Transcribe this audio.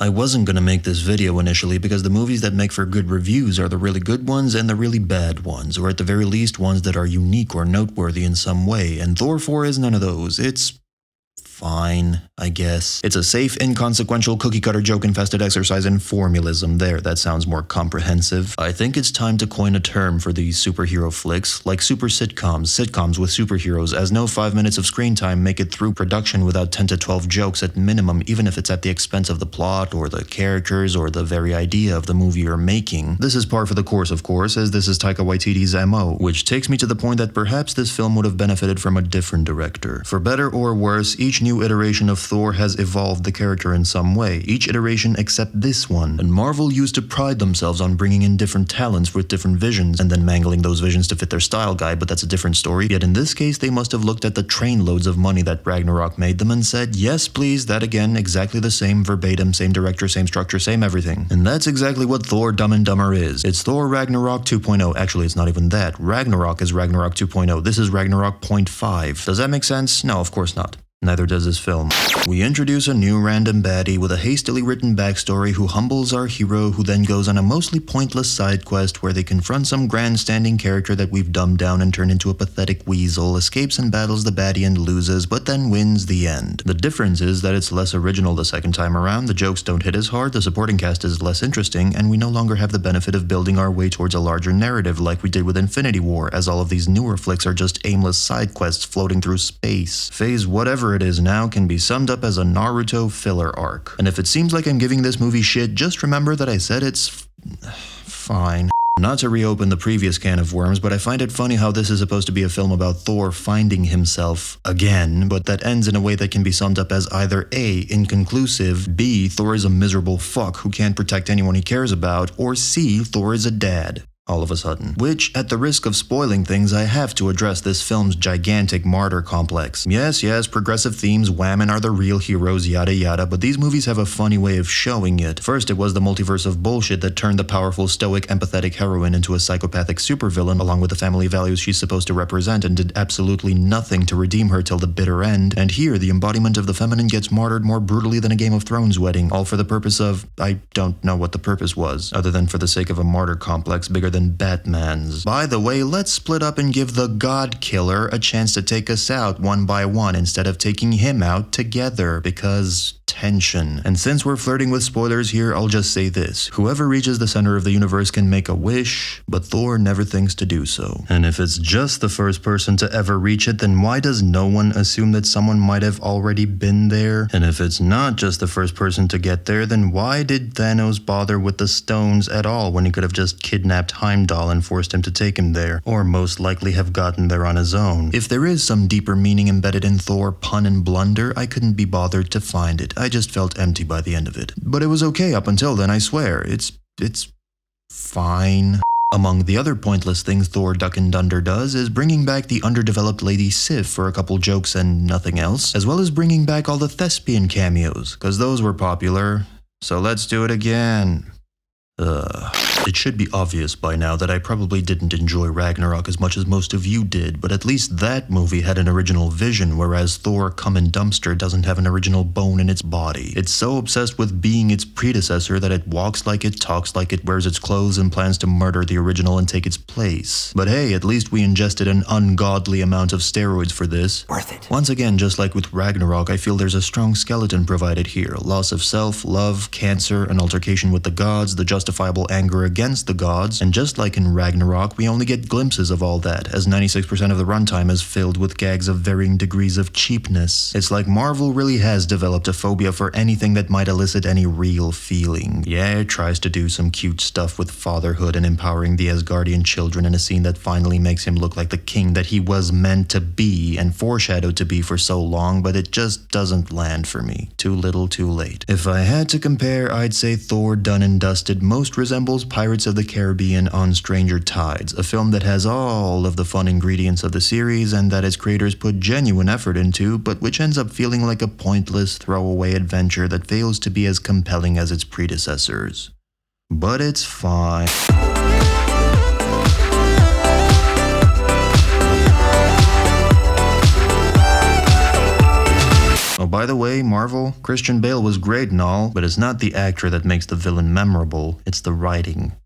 I wasn't gonna make this video initially because the movies that make for good reviews are the really good ones and the really bad ones, or at the very least ones that are unique or noteworthy in some way, and Thor 4 is none of those. It's fine, I guess. It's a safe, inconsequential, cookie-cutter, joke-infested exercise in formulism. There, that sounds more comprehensive. I think it's time to coin a term for these superhero flicks, like super sitcoms with superheroes, as no 5 minutes of screen time make it through production without 10 to 12 jokes at minimum, even if it's at the expense of the plot, or the characters, or the very idea of the movie you're making. This is par for the course, of course, as this is Taika Waititi's MO, which takes me to the point that perhaps this film would have benefited from a different director. For better or worse, each new iteration of Thor has evolved the character in some way, each iteration except this one, and Marvel used to pride themselves on bringing in different talents with different visions, and then mangling those visions to fit their style guide, but that's a different story. Yet in this case, they must have looked at the trainloads of money that Ragnarok made them and said, yes please, that again, exactly the same, verbatim, same director, same structure, same everything. And that's exactly what Thor Dumb and Dumber is. It's Thor Ragnarok 2.0, actually it's not even that. Ragnarok is Ragnarok 2.0, this is Ragnarok 0.5. Does that make sense? No, of course not. Neither does this film. We introduce a new random baddie with a hastily written backstory who humbles our hero, who then goes on a mostly pointless side quest where they confront some grandstanding character that we've dumbed down and turned into a pathetic weasel, escapes and battles the baddie and loses, but then wins the end. The difference is that it's less original the second time around, the jokes don't hit as hard, the supporting cast is less interesting, and we no longer have the benefit of building our way towards a larger narrative like we did with Infinity War, as all of these newer flicks are just aimless side quests floating through space. Phase whatever it is now can be summed up as a Naruto filler arc. And if it seems like I'm giving this movie shit, just remember that I said it's fine. Not to reopen the previous can of worms, but I find it funny how this is supposed to be a film about Thor finding himself again, but that ends in a way that can be summed up as either A, inconclusive, B, Thor is a miserable fuck who can't protect anyone he cares about, or C, Thor is a dad. All of a sudden. Which, at the risk of spoiling things, I have to address this film's gigantic martyr complex. Yes, progressive themes, whammon are the real heroes, yada yada, but these movies have a funny way of showing it. First, it was the multiverse of bullshit that turned the powerful, stoic, empathetic heroine into a psychopathic supervillain along with the family values she's supposed to represent and did absolutely nothing to redeem her till the bitter end. And here, the embodiment of the feminine gets martyred more brutally than a Game of Thrones wedding, all for the purpose of, I don't know what the purpose was, other than for the sake of a martyr complex bigger than Batman's. By the way, let's split up and give the God Killer a chance to take us out one by one instead of taking him out together, because tension. And since we're flirting with spoilers here, I'll just say this. Whoever reaches the center of the universe can make a wish, but Thor never thinks to do so. And if it's just the first person to ever reach it, then why does no one assume that someone might have already been there? And if it's not just the first person to get there, then why did Thanos bother with the stones at all when he could have just kidnapped Heimdall and forced him to take him there, or most likely have gotten there on his own? If there is some deeper meaning embedded in Thor pun and blunder, I couldn't be bothered to find it. I just felt empty by the end of it. But it was okay up until then, I swear. It's fine. Among the other pointless things Thor Duck and Dunder does is bringing back the underdeveloped Lady Sif for a couple jokes and nothing else, as well as bringing back all the thespian cameos, cause those were popular. So let's do it again. It should be obvious by now that I probably didn't enjoy Ragnarok as much as most of you did, but at least that movie had an original vision, whereas Thor Come and Dumpster doesn't have an original bone in its body. It's so obsessed with being its predecessor that it walks like it, talks like it, wears its clothes, and plans to murder the original and take its place. But hey, at least we ingested an ungodly amount of steroids for this. Worth it. Once again, just like with Ragnarok, I feel there's a strong skeleton provided here. Loss of self, love, cancer, an altercation with the gods, the justifiable anger against the gods, and just like in Ragnarok, we only get glimpses of all that, as 96% of the runtime is filled with gags of varying degrees of cheapness. It's like Marvel really has developed a phobia for anything that might elicit any real feeling. Yeah, it tries to do some cute stuff with fatherhood and empowering the Asgardian children in a scene that finally makes him look like the king that he was meant to be and foreshadowed to be for so long, but it just doesn't land for me. Too little, too late. If I had to compare, I'd say Thor Done and Dusted most resembles Pirates of the Caribbean on Stranger Tides, a film that has all of the fun ingredients of the series and that its creators put genuine effort into, but which ends up feeling like a pointless, throwaway adventure that fails to be as compelling as its predecessors. But it's fine. Oh by the way, Marvel, Christian Bale was great and all, but it's not the actor that makes the villain memorable, it's the writing.